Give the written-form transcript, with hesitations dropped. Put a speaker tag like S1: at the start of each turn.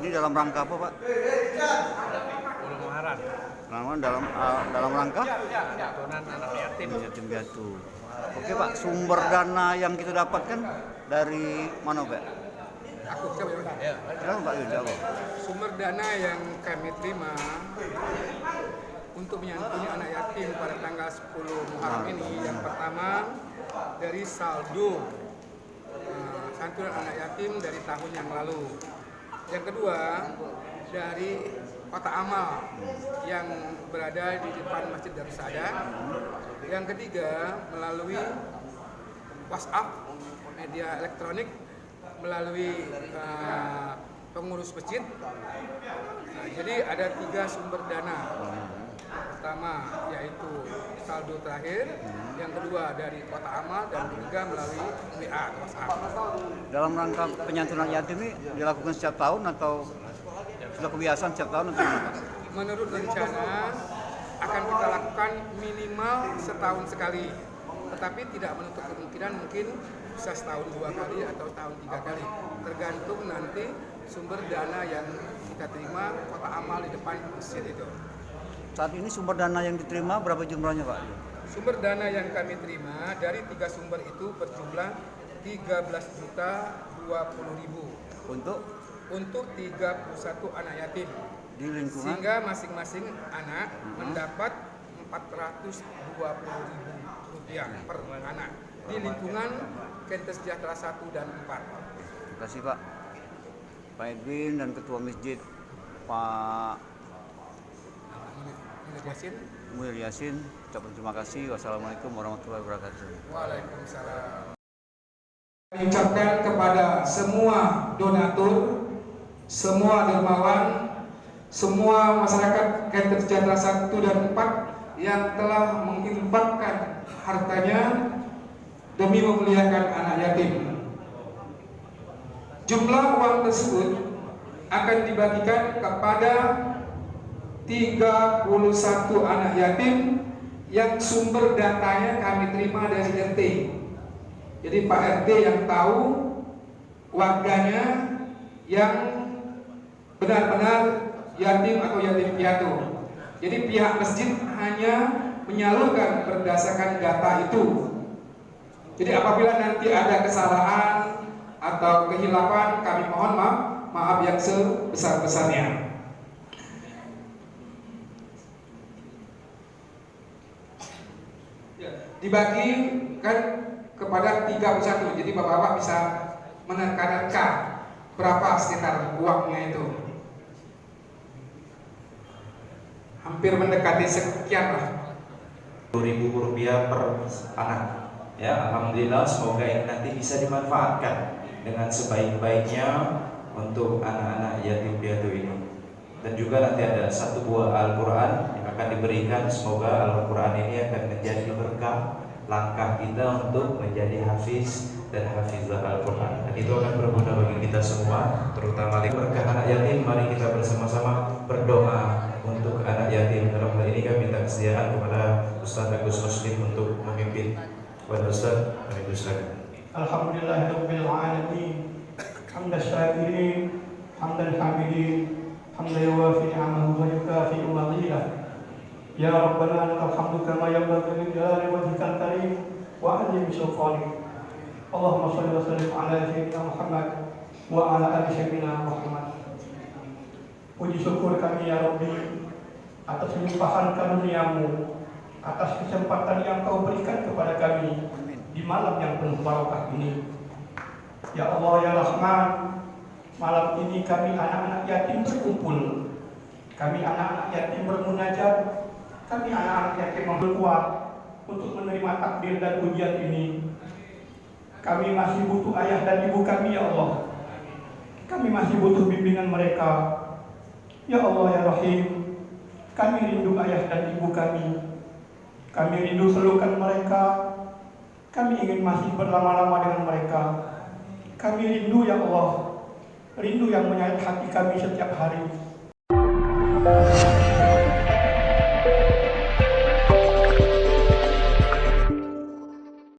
S1: Ini dalam rangka apa, Pak?
S2: Muharam.
S1: Dalam rangka?
S2: Santunan anak yatim.
S1: Yatim piatu. Oke, Pak. Sumber dana yang kita dapatkan dari mana, Pak?
S3: Aku siapa ya?
S1: Silakan, Pak Yudha.
S3: Sumber dana yang kami terima untuk menyantuni anak yatim pada tanggal 10 Muharram ini, yang pertama dari saldo santunan anak yatim dari tahun yang lalu. Yang kedua dari kotak amal yang berada di depan Masjid Darussaada. Yang ketiga melalui WhatsApp, media elektronik, melalui pengurus masjid. Jadi ada 3 sumber dana. Pertama yaitu saldo terakhir, yang kedua dari kotak amal, dan ketiga melalui WA atau WhatsApp.
S1: Dalam rangka penyantunan yatim ini dilakukan setiap tahun atau sudah kebiasaan setiap tahun atau gimana?
S3: Menurut rencana akan kita lakukan minimal setahun sekali, tetapi tidak menutup kemungkinan mungkin bisa setahun 2 kali atau tahun 3 kali, tergantung nanti sumber dana yang kita terima kotak amal di depan masjid itu.
S1: Saat ini sumber dana yang diterima berapa jumlahnya, Pak?
S3: Sumber dana yang kami terima dari 3 sumber itu berjumlah 13.020.000 untuk 31 anak yatim.
S1: Di lingkungan?
S3: Sehingga masing-masing anak mendapat Rp420.000 per anak di lingkungan Kentes Sejahtera 1 dan 4.
S1: Terima kasih, Pak. Pak Edwin dan Ketua Masjid Pak Munir Yasin, ucapkan terima kasih. Wassalamualaikum warahmatullahi wabarakatuh.
S3: Waalaikumsalam. Kami ucapkan kepada semua donatur, semua dermawan, semua masyarakat Kentes Sejahtera 1 dan 4 yang telah menginfakkan hartanya demi memuliakan anak yatim. Jumlah uang tersebut akan dibagikan kepada 31 anak yatim yang sumber datanya kami terima dari RT. Jadi Pak RT yang tahu warganya yang benar-benar yatim atau yatim piatu. Jadi pihak masjid hanya menyalurkan berdasarkan data itu. Jadi apabila nanti ada kesalahan atau kehilafan, kami mohon maaf yang sebesar-besarnya. Dibagikan kepada 31, jadi bapak-bapak bisa menerka-nerka berapa sekitar uangnya itu. Hampir mendekati sekian lah.
S4: Rp10.000 per anak. Ya, alhamdulillah, semoga ini nanti bisa dimanfaatkan dengan sebaik-baiknya untuk anak-anak yatim piatu ini. Dan juga nanti ada 1 buah Al-Quran yang akan diberikan. Semoga Al-Quran ini akan menjadi berkah langkah kita untuk menjadi hafiz dan hafizah Al-Quran. Dan itu akan berguna bagi kita semua, terutama berkah anak yatim. Mari kita bersama-sama berdoa untuk anak yatim. Dalam hal ini kami minta kesediaan kepada Ustaz Agus Muslim untuk memimpin. Kepada Ustaz, kami silakan.
S5: Alhamdulillahirabbil alamin. Hamdan syakirin, hamdan hamidin, hamdan yuwafi ni'amahu wa yukafi mazidah. Ya Rabbana lakal hamdu kama yanbaghi li jalali wajhikal karim wa 'azimi sultanik. Allahumma shalli wa sallim ala sayyidina Muhammad wa ala ali sayyidina Muhammad. Puji syukur kami ya Rabbi atas limpahan karunia-Mu, atas kesempatan yang Kau berikan kepada kami di malam yang penuh barokah ini. Ya Allah ya Rahman, malam ini kami anak-anak yatim berkumpul. Kami anak-anak yatim bermunajat. Kami anak-anak yatim berkuat untuk menerima takdir dan ujian ini. Kami masih butuh ayah dan ibu kami ya Allah. Kami masih butuh bimbingan mereka. Ya Allah ya Rahim, kami rindu ayah dan ibu kami. Kami rindu pelukan mereka. Kami ingin masih berlama-lama dengan mereka. Kami rindu ya Allah, rindu yang menyayat hati kami setiap hari.